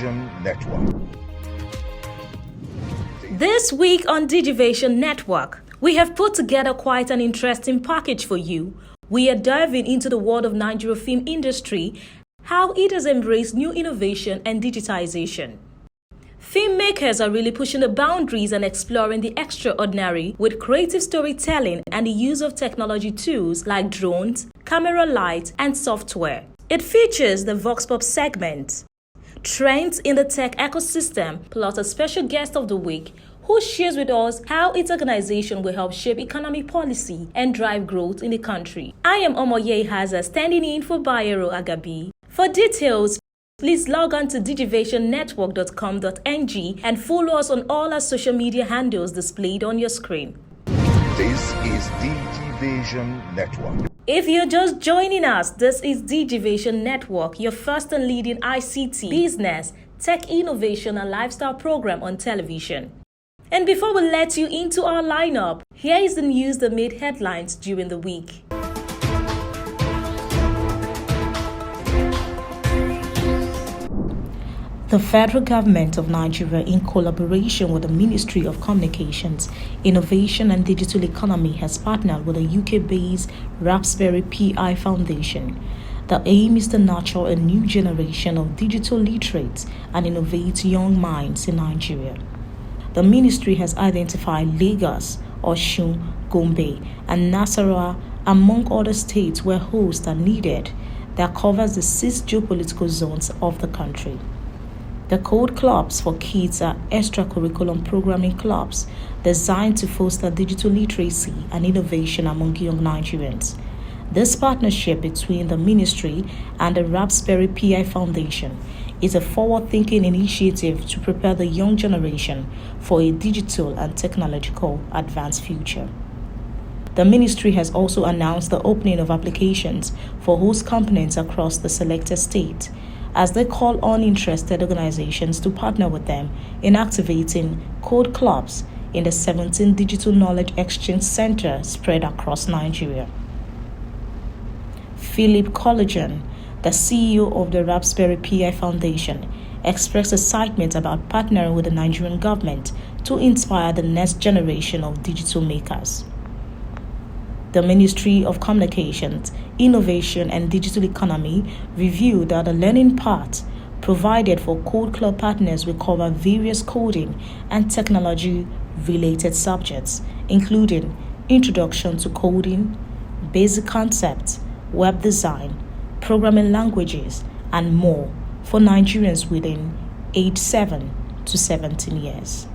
Digivation Network. This week on Digivation Network, we have put together quite an interesting package for you. We are diving into the world of Nigeria film industry, how it has embraced new innovation and digitization. Filmmakers are really pushing the boundaries and exploring the extraordinary with creative storytelling and the use of technology tools like drones, camera lights, and software. It features the Vox Pop segment, trends in the tech ecosystem, plus a special guest of the week who shares with us how its organization will help shape economic policy and drive growth in the country. I am Omoye Haza, standing in for Bayero Agabi. For details, please log on to digivationnetwork.com.ng and follow us on all our social media handles displayed on your screen. This is Digivation Network. If you're just joining us, this is Digivation Network, your first and leading ICT, business, tech innovation and lifestyle program on television. And before we let you into our lineup, here is the news that made headlines during the week. The federal government of Nigeria, in collaboration with the Ministry of Communications, Innovation and Digital Economy, has partnered with the UK-based Raspberry Pi Foundation. The aim is to nurture a new generation of digital literates and innovate young minds in Nigeria. The ministry has identified Lagos, Osun, Gombe, and Nasarawa among other states where hosts are needed that covers the 6 geopolitical zones of the country. The Code Clubs for Kids are extracurricular programming clubs designed to foster digital literacy and innovation among young Nigerians. This partnership between the ministry and the Raspberry Pi Foundation is a forward-thinking initiative to prepare the young generation for a digital and technological advanced future. The ministry has also announced the opening of applications for host companies across the selected state, as they call on interested organizations to partner with them in activating Code Clubs in the 17 Digital Knowledge Exchange Centers spread across Nigeria. Philip Collagen, the CEO of the Raspberry Pi Foundation, expressed excitement about partnering with the Nigerian government to inspire the next generation of digital makers. The Ministry of Communications, Innovation and Digital Economy reviewed that the learning path provided for Code Club partners will cover various coding and technology-related subjects, including introduction to coding, basic concepts, web design, programming languages, and more for Nigerians within age 7 to 17 years.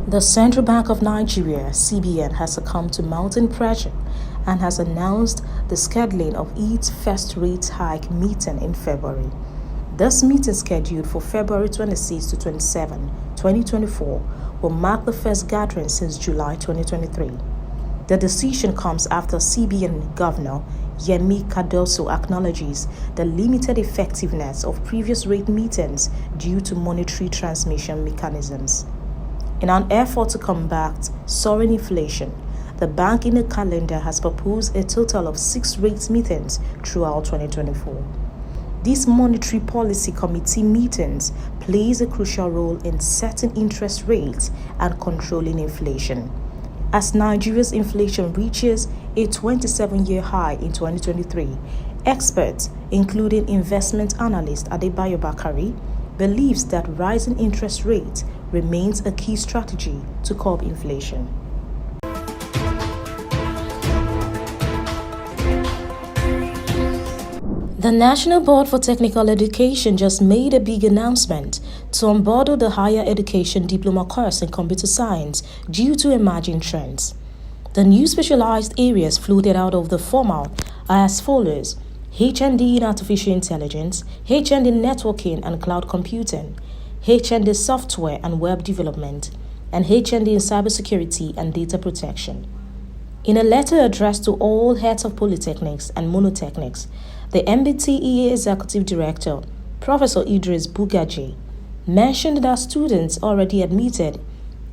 The Central Bank of Nigeria, CBN, has succumbed to mounting pressure and has announced the scheduling of its first rate hike meeting in February. This meeting, scheduled for February 26 to 27, 2024, will mark the first gathering since July 2023. The decision comes after CBN Governor Yemi Cardoso acknowledges the limited effectiveness of previous rate meetings due to monetary transmission mechanisms. In an effort to combat soaring inflation, the bank in the calendar has proposed a total of 6 rate meetings throughout 2024. These monetary policy committee meetings plays a crucial role in setting interest rates and controlling inflation. As Nigeria's inflation reaches a 27-year high in 2023, experts, including investment analyst Adebayo Bakari, believes that rising interest rates remains a key strategy to curb inflation. The National Board for Technical Education just made a big announcement to unbundle the higher education diploma course in computer science due to emerging trends. The new specialized areas floated out of the formal are as follows: HND in Artificial Intelligence, HND in Networking and Cloud Computing, HND Software and Web Development, and HND in Cybersecurity and Data Protection. In a letter addressed to all heads of polytechnics and monotechnics, the MBTEA Executive Director, Professor Idris Bugaji, mentioned that students already admitted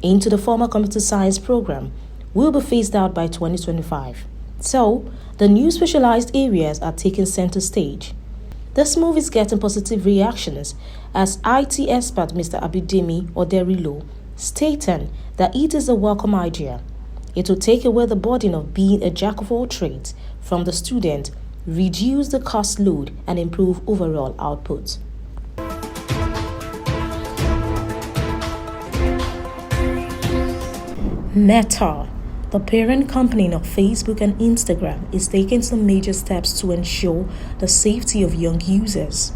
into the formal computer science program will be phased out by 2025. So, the new specialized areas are taking center stage. This move is getting positive reactions as IT expert Mr. Abidemi Oderilo stating that it is a welcome idea. It will take away the burden of being a jack of all trades from the student, reduce the cost load, and improve overall output. Meta, the parent company of Facebook and Instagram, is taking some major steps to ensure the safety of young users.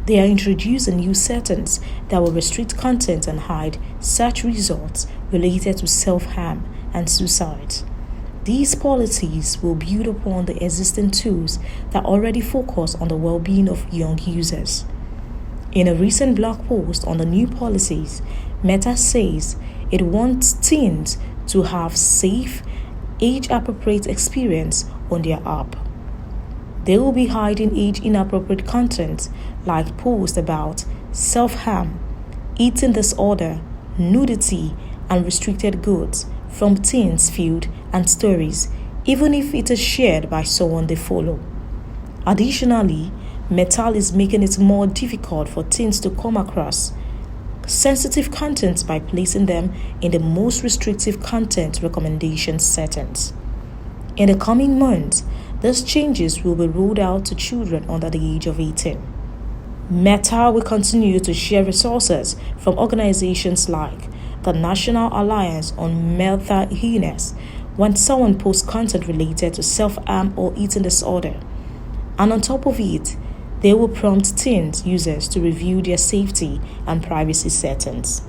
They are introducing new settings that will restrict content and hide search results related to self-harm and suicide. These policies will build upon the existing tools that already focus on the well-being of young users. In a recent blog post on the new policies, Meta says it wants teens to have safe, age-appropriate experience on their app. They will be hiding age-inappropriate content like posts about self-harm, eating disorder, nudity, and restricted goods from teens' feed and stories, even if it is shared by someone they follow. Additionally, Meta is making it more difficult for teens to come across sensitive content by placing them in the most restrictive content recommendation settings. In the coming months, these changes will be rolled out to children under the age of 18. Meta will continue to share resources from organizations like the National Alliance on Mental Illness when someone posts content related to self-harm or eating disorder. And on top of it, they will prompt teens users to review their safety and privacy settings.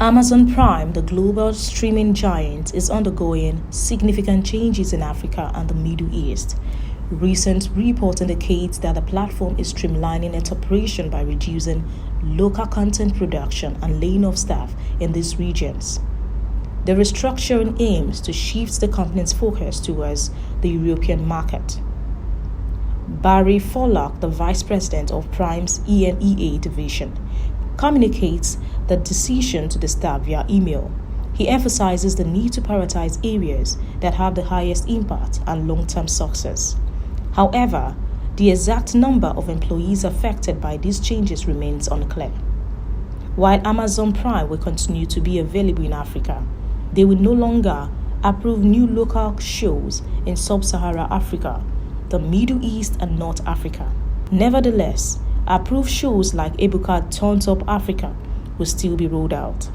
Amazon Prime, the global streaming giant, is undergoing significant changes in Africa and the Middle East. Recent reports indicate that the platform is streamlining its operation by reducing local content production and laying off staff in these regions. The restructuring aims to shift the company's focus towards the European market. Barry Follock, the vice president of Prime's EMEA division, communicates the decision to the staff via email. He emphasizes the need to prioritize areas that have the highest impact and long-term success. However, the exact number of employees affected by these changes remains unclear. While Amazon Prime will continue to be available in Africa, they will no longer approve new local shows in Sub-Saharan Africa, the Middle East, and North Africa. Nevertheless, approved shows like Ebuka Turns Up Africa will still be rolled out.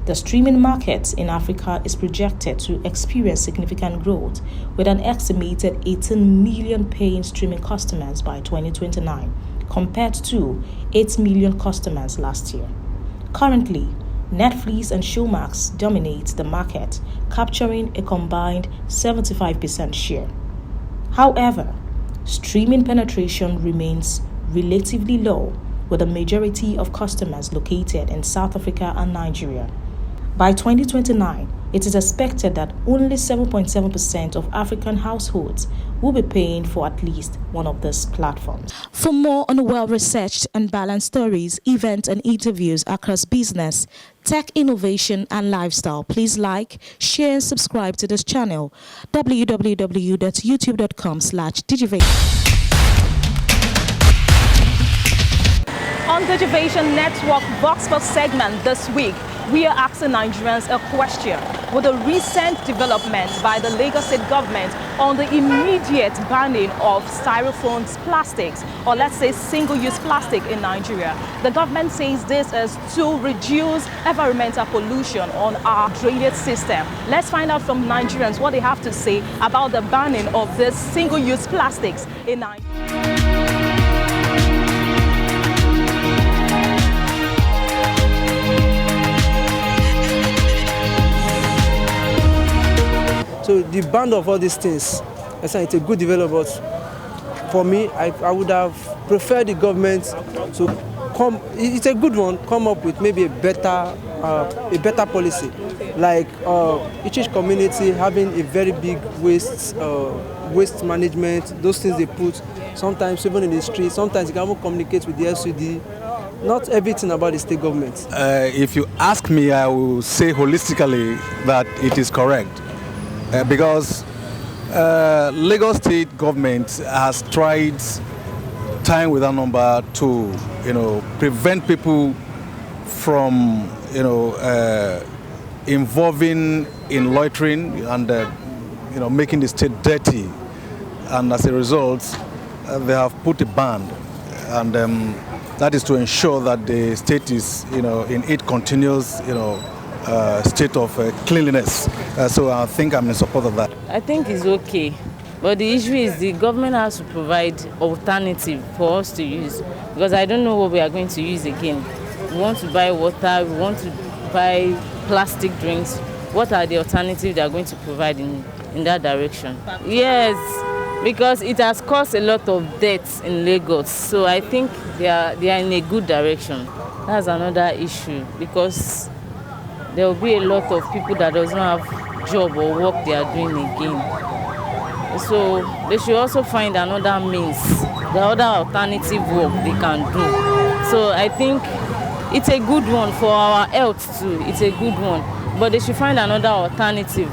The streaming market in Africa is projected to experience significant growth with an estimated 18 million paying streaming customers by 2029 compared to 8 million customers last year. Currently, Netflix and Showmax dominate the market, capturing a combined 75% share. However, streaming penetration remains relatively low, with a majority of customers located in South Africa and Nigeria. By 2029, it is expected that only 7.7% of African households will be paying for at least one of these platforms. For more on well-researched and balanced stories, events, and interviews across business, tech innovation, and lifestyle, please like, share, and subscribe to this channel, www.youtube.com/Digivation. On Digivation Network Vox Pop segment this week, we are asking Nigerians a question. With the recent developments by the Lagos State government on the immediate banning of styrofoam plastics, or let's say single-use plastic in Nigeria, the government says this is to reduce environmental pollution on our drainage system. Let's find out from Nigerians what they have to say about the banning of this single-use plastics in Nigeria. So the ban of all these things, I say it's a good development. For me, I would have preferred the government to come. It's a good one. Come up with maybe a better policy, like each community having a very big waste management. Those things they put sometimes even in the street. Sometimes you can even communicate with the LCD not everything about the state government. If you ask me, I will say holistically that it is correct. Because Lagos state government has tried time without number to, prevent people from, involving in loitering and, making the state dirty. And as a result, they have put a ban, and that is to ensure that the state is, in its continuous, state of cleanliness. So I think I'm in support of that. I think it's okay, but the issue is the government has to provide alternative for us to use, because I don't know what we are going to use again. We want to buy water, we want to buy plastic drinks. What are the alternatives they are going to provide in that direction? Yes, because it has caused a lot of deaths in Lagos. So I think they are in a good direction. That's another issue, because there will be a lot of people that does not have job or work they are doing again. So they should also find another means, the other alternative work they can do. So I think it's a good one for our health too. It's a good one, but they should find another alternative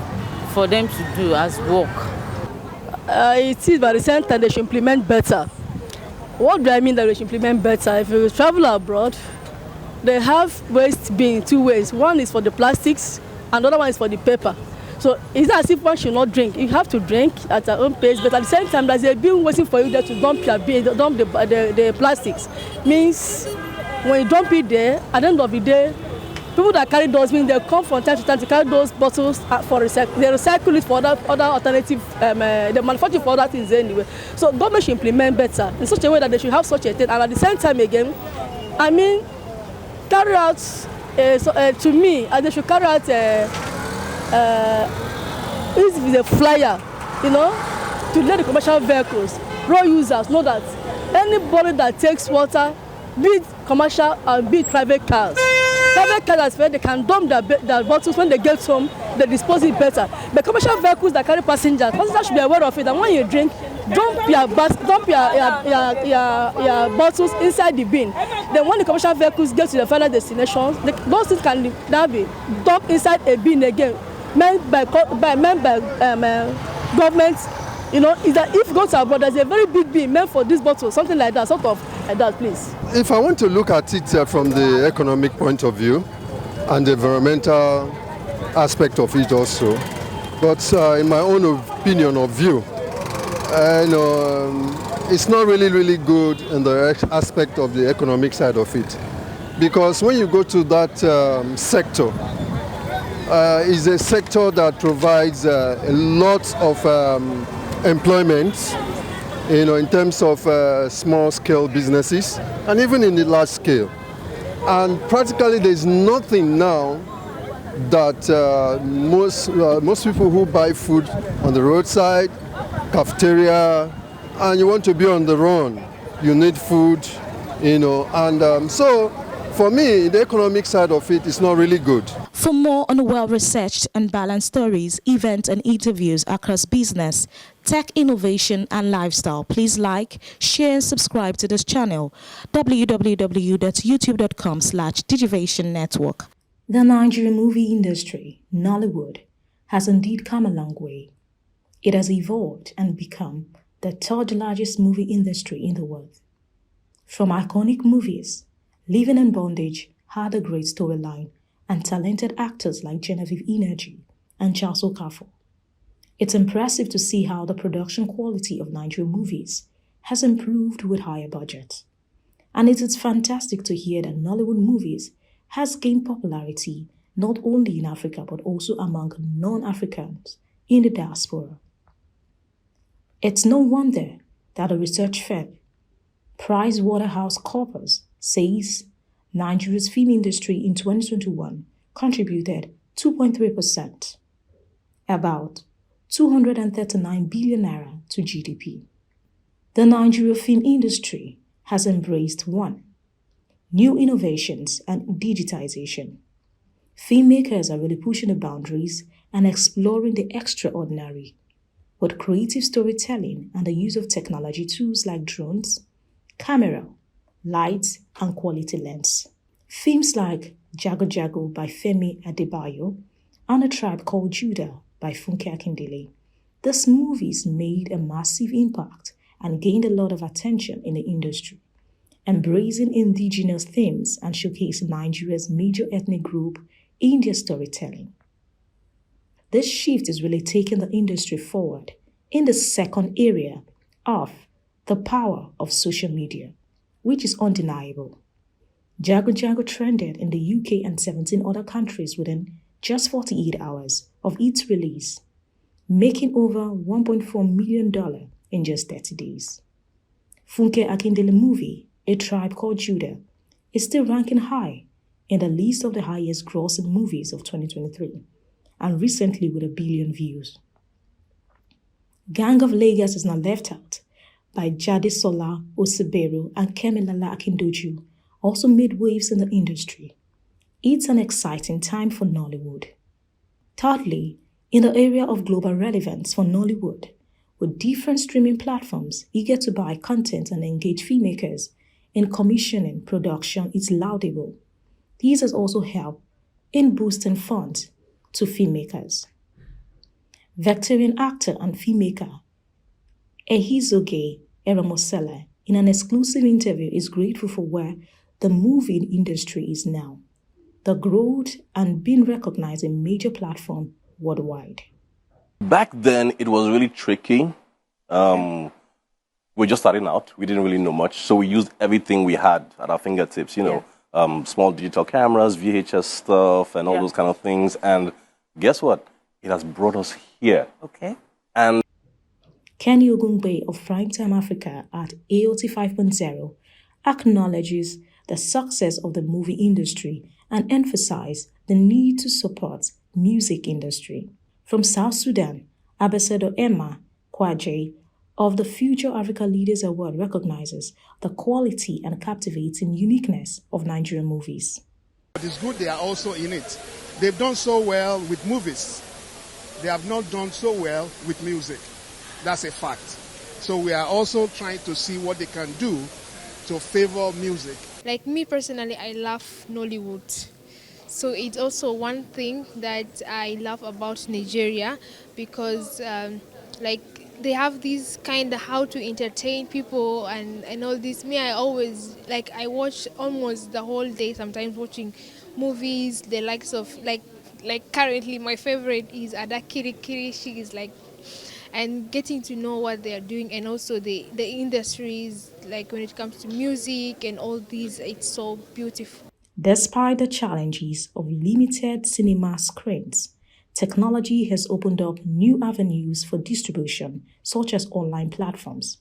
for them to do as work. It is, but at the same time they should implement better. What do I mean that they should implement better? If you travel abroad, they have waste bin two ways. One is for the plastics, and the other one is for the paper. So it's not as if one should not drink. You have to drink at your own pace, but at the same time, there's a bin waiting for you there to dump your bin, dump the plastics. Means when you dump it there, at the end of the day, people that carry those bins, they come from time to time to carry those bottles for recycle. They recycle it for other alternative. They manufacture for other things anyway. So government should implement better in such a way that they should have such a thing. And at the same time again, I mean, carry out to me, they should carry out this is a flyer, to let the commercial vehicles, road users know that anybody that takes water, be it commercial and be it private cars where they can dump their bottles when they get home, they dispose it better. The commercial vehicles that carry passengers should be aware of it. And when you drink, dump your bottles inside the bin. Then when the commercial vehicles get to the final destination, those things can now be dumped inside a bin again, meant by government. Is that if you go to abroad, there's a very big bin meant for this bottle, something like that, sort of like that, please. If I want to look at it from the economic point of view and the environmental aspect of it also, but in my own opinion or view, it's not really good in the aspect of the economic side of it, because when you go to that sector, it's a sector that provides a lot of employment, in terms of small-scale businesses and even in the large scale. And practically there's nothing now that most people who buy food on the roadside, cafeteria, and you want to be on the run, you need food, and so for me, the economic side of it is not really good. For more on well-researched and balanced stories, events and interviews across business, tech innovation and lifestyle, please like, share and subscribe to this channel, www.youtube.com/Digivation Network. The Nigerian movie industry, Nollywood, has indeed come a long way. It has evolved and become the third largest movie industry in the world. From iconic movies, Living in Bondage had a great storyline and talented actors like Genevieve Ineji and Charles Okafor. It's impressive to see how the production quality of Nigerian movies has improved with higher budgets. And it is fantastic to hear that Nollywood movies has gained popularity not only in Africa but also among non-Africans in the diaspora. It's no wonder that a research firm, PricewaterhouseCoopers, says Nigeria's film industry in 2021 contributed 2.3%, about 239 billion naira to GDP. The Nigerian film industry has embraced 1. New innovations and digitization. Filmmakers are really pushing the boundaries and exploring the extraordinary with creative storytelling and the use of technology tools like drones, camera, light, and quality lens. Films like Jago Jago by Femi Adebayo and A Tribe Called Judah by Funke Akindele. These movies made a massive impact and gained a lot of attention in the industry, embracing indigenous themes and showcasing Nigeria's major ethnic group in their storytelling. This shift is really taking the industry forward in the second area of the power of social media, which is undeniable. Jago Jago trended in the UK and 17 other countries within just 48 hours of its release, making over $1.4 million in just 30 days. Funke Akindele movie, A Tribe Called Judah, is still ranking high in the list of the highest grossing movies of 2023, and recently with 1 billion views. Gang of Lagos is not left out by Jadesola Osebero and Kemilala Akindoju also made waves in the industry. It's an exciting time for Nollywood. Thirdly, in the area of global relevance for Nollywood, with different streaming platforms eager to buy content and engage filmmakers in commissioning production is laudable. This has also helped in boosting funds to filmmakers. Veteran actor and filmmaker Ehizoge Eramosela, in an exclusive interview, is grateful for where the movie industry is now, the growth and being recognized in major platforms worldwide. Back then, it was really tricky. We're just starting out. We didn't really know much, so we used everything we had at our fingertips, small digital cameras, VHS stuff, and all those kind of things. And guess what? It has brought us here. Okay. And Kenny Ogungbe of Primetime Africa at AOT 5.0 acknowledges the success of the movie industry and emphasizes the need to support music industry. From South Sudan, Ambassador Emma Kwaje of the Future Africa Leaders Award recognizes the quality and captivating uniqueness of Nigerian movies. It's good they are also in it. They've done so well with movies. They have not done so well with music. That's a fact. So we are also trying to see what they can do to favor music. Like me personally, I love Nollywood. So it's also one thing that I love about Nigeria because they have this kind of how to entertain people and all this. Me, I always, I watch almost the whole day, sometimes watching movies, the likes of, currently my favorite is Ada Kiri Kiri. She is and getting to know what they are doing, and also the industries, when it comes to music and all these, it's so beautiful. Despite the challenges of limited cinema screens, technology has opened up new avenues for distribution, such as online platforms.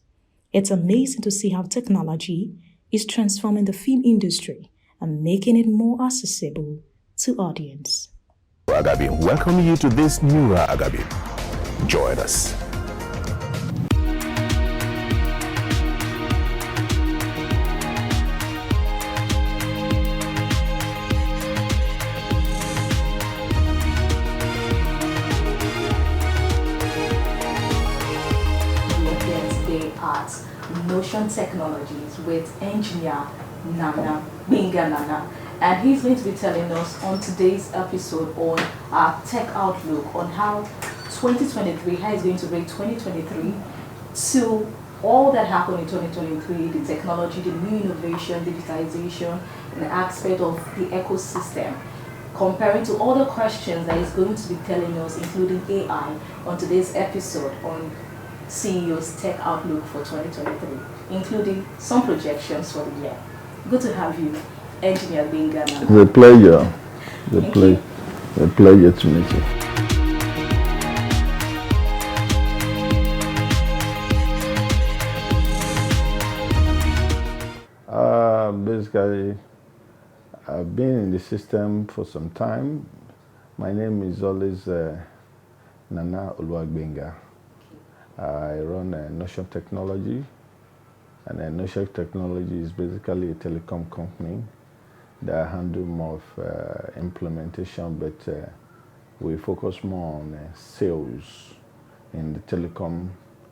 It's amazing to see how technology is transforming the film industry and making it more accessible to audience. Agabi, welcome you to this new Agabi. Join us. At Notion Technologies with engineer Nana Binga Nana, and he's going to be telling us on today's episode on our tech outlook on how 2023, how it's going to rate 2023 to all that happened in 2023, the technology, the new innovation, digitization, and the aspect of the ecosystem, comparing to all the questions that he's going to be telling us, including AI, on today's episode on CEO's Tech Outlook for 2023, including some projections for the year. Good to have you, Engineer Bingana. It's a pleasure. A pleasure to meet you. Basically, I've been in the system for some time. My name is always Nana Oluwagbenga. I run Notion Technology, and Notion Technology is basically a telecom company that handle more of implementation, but we focus more on sales in the telecom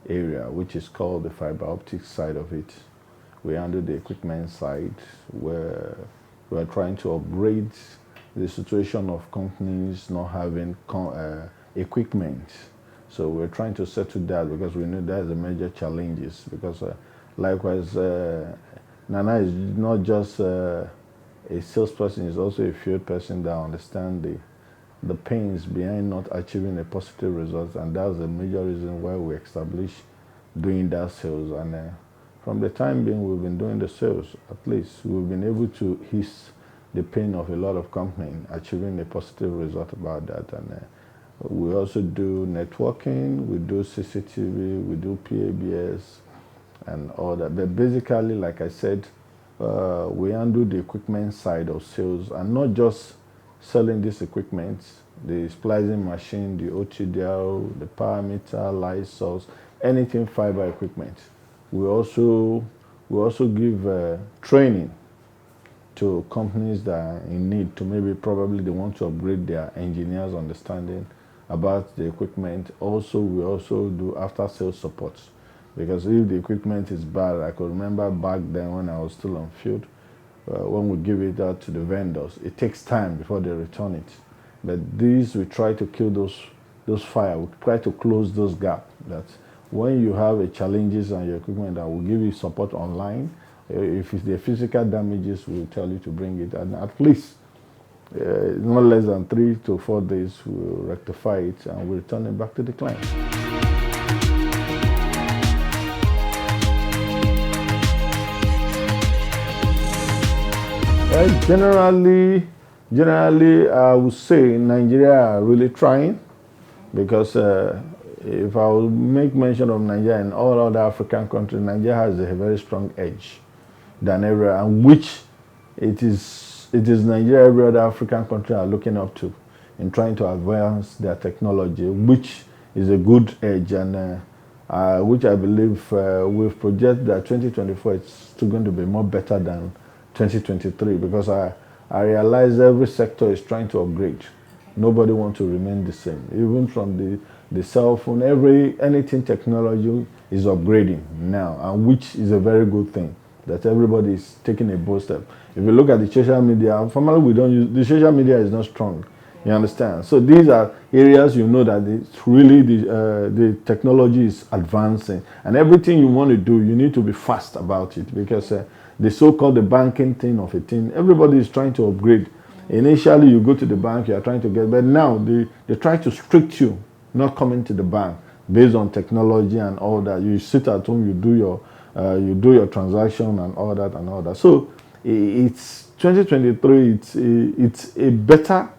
area, which is called the fiber optic side of it. we handle the equipment side, where we're trying to upgrade the situation of companies not having equipment. So we're trying to settle that because we know that's a major challenges. Because likewise, Nana is not just a salesperson; is also a field person that understands the pains behind not achieving a positive result, and that's the major reason why we established doing that sales. And from the time being we've been doing the sales, at least we've been able to ease the pain of a lot of companies achieving a positive result about that. And we also do networking, we do CCTV, we do PABS, and all that. But basically, like I said, we handle the equipment side of sales, and not just selling this equipment, the splicing machine, the OTDL, the power meter, light source, anything fiber equipment. We also give training to companies that are in need, to maybe probably they want to upgrade their engineers' understanding about the equipment. Also, we also do after sales support, because if the equipment is bad, I could remember back then when I was still on field, when we give it out to the vendors, it takes time before they return it. But these, we try to kill those fire. We try to close those gaps. That when you have a challenges on your equipment, that will give you support online. If it's the physical damages, we'll tell you to bring it, and at least not less than 3 to 4 days, we'll rectify it and we'll return it back to the client. Generally, I would say Nigeria are really trying, because if I will make mention of Nigeria and all other African countries, Nigeria has a very strong edge than everywhere, and which it is Nigeria, every other African country are looking up to in trying to advance their technology, which is a good edge, and which I believe we've projected that 2024 is still going to be more better than 2023, because I realize every sector is trying to upgrade. Nobody wants to remain the same. Even from the cell phone, anything technology is upgrading now, and which is a very good thing, that everybody is taking a bold step. If you look at the social media, formally we don't use, the social media is not strong. You understand? So these are areas you know that it's really the technology is advancing, and everything you want to do, you need to be fast about it, because the so-called the banking thing of a thing, everybody is trying to upgrade. Initially, you go to the bank, you are trying to get, but now they try to restrict you not coming to the bank based on technology and all that. You sit at home, you do your transaction and all that. So it's 2023. It's a better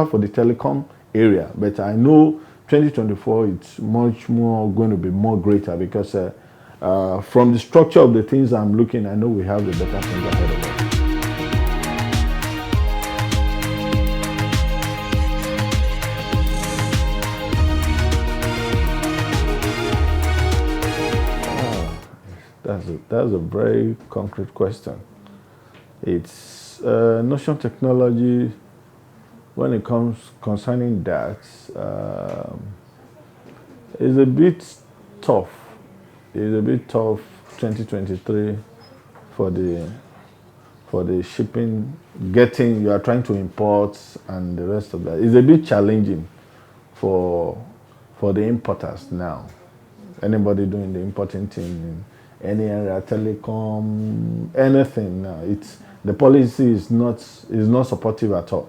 for the telecom area, but I know 2024 it's much more going to be more greater, because from the structure of the things I'm looking, I know we have the better things ahead of us. That's a very concrete question. It's notion technology. When it comes concerning that, is a bit tough. It's a bit tough 2023 for the shipping, you are trying to import and the rest of that. It's a bit challenging for the importers now. Anybody doing the importing thing in any area, telecom, anything now, the policy is not supportive at all.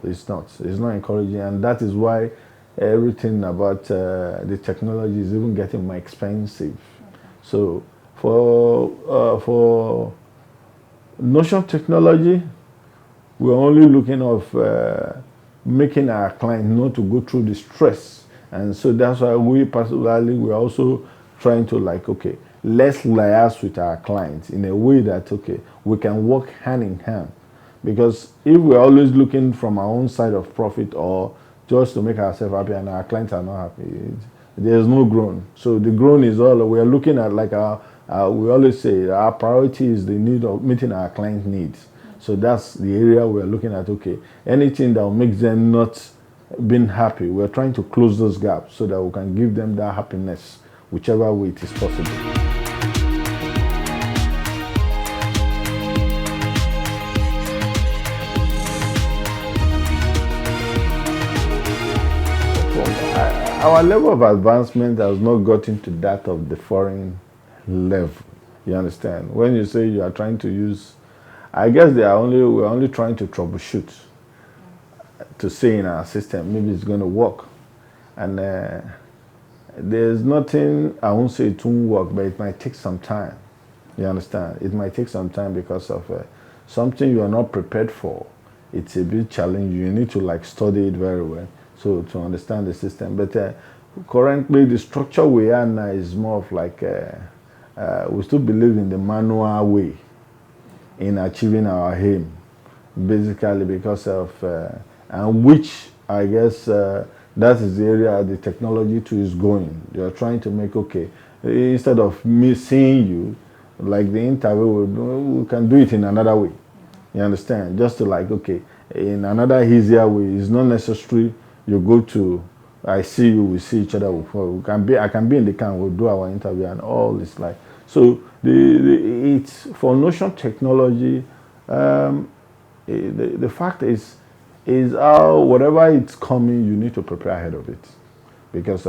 It's not encouraging, and that is why everything about the technology is even getting more expensive. So for notion technology, we're only looking of making our client not to go through the stress, and so that's why we're also trying to let's liaise with our clients in a way that we can work hand in hand. Because if we're always looking from our own side of profit, or just to make ourselves happy and our clients are not happy, there's no growth. So the growth is all we're looking at. We always say our priority is the need of meeting our client needs. So that's the area we're looking at. Anything that will make them not being happy, we're trying to close those gaps so that we can give them that happiness, whichever way it is possible. our level of advancement has not gotten to that of the foreign level. You understand? When you say you are trying to use, I guess we're only trying to troubleshoot to see in our system maybe it's going to work. And there's nothing, I won't say it won't work, but it might take some time. You understand? It might take some time because of something you are not prepared for. It's a bit challenging. You need to like study it very well so to understand the system. But currently the structure we are now is more of like we still believe in the manual way in achieving our aim, basically because of and which I guess that is the area the technology too is going. You're trying to make, okay, instead of me seeing you, like the interview, we can do it in another way. You understand? Just to like, okay, in another easier way. It's not necessary you go to, I see you, we see each other. I can be in the car, we'll do our interview and all this like. So it's for Notion technology, the fact is how whatever it's coming, you need to prepare ahead of it. Because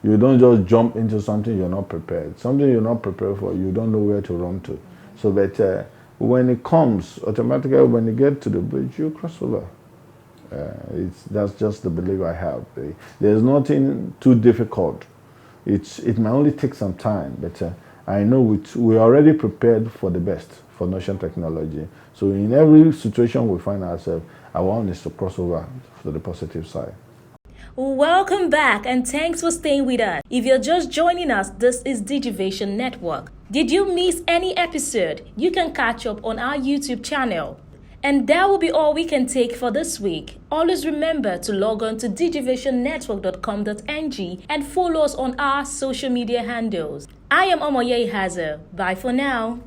you don't just jump into something you're not prepared. Something you're not prepared for, you don't know where to run to. So that when it comes, automatically when you get to the bridge, you cross over. That's just the belief I have. There's nothing too difficult. It might only take some time, but I know we're already prepared for the best for Notion technology. So in every situation we find ourselves, our one is to cross over to the positive side. Welcome back and thanks for staying with us. If you're just joining us, this is Digivation Network. Did you miss any episode? You can catch up on our YouTube channel. And that will be all we can take for this week. Always remember to log on to digivationnetwork.com.ng and follow us on our social media handles. I am Omoye Hazer. Bye for now.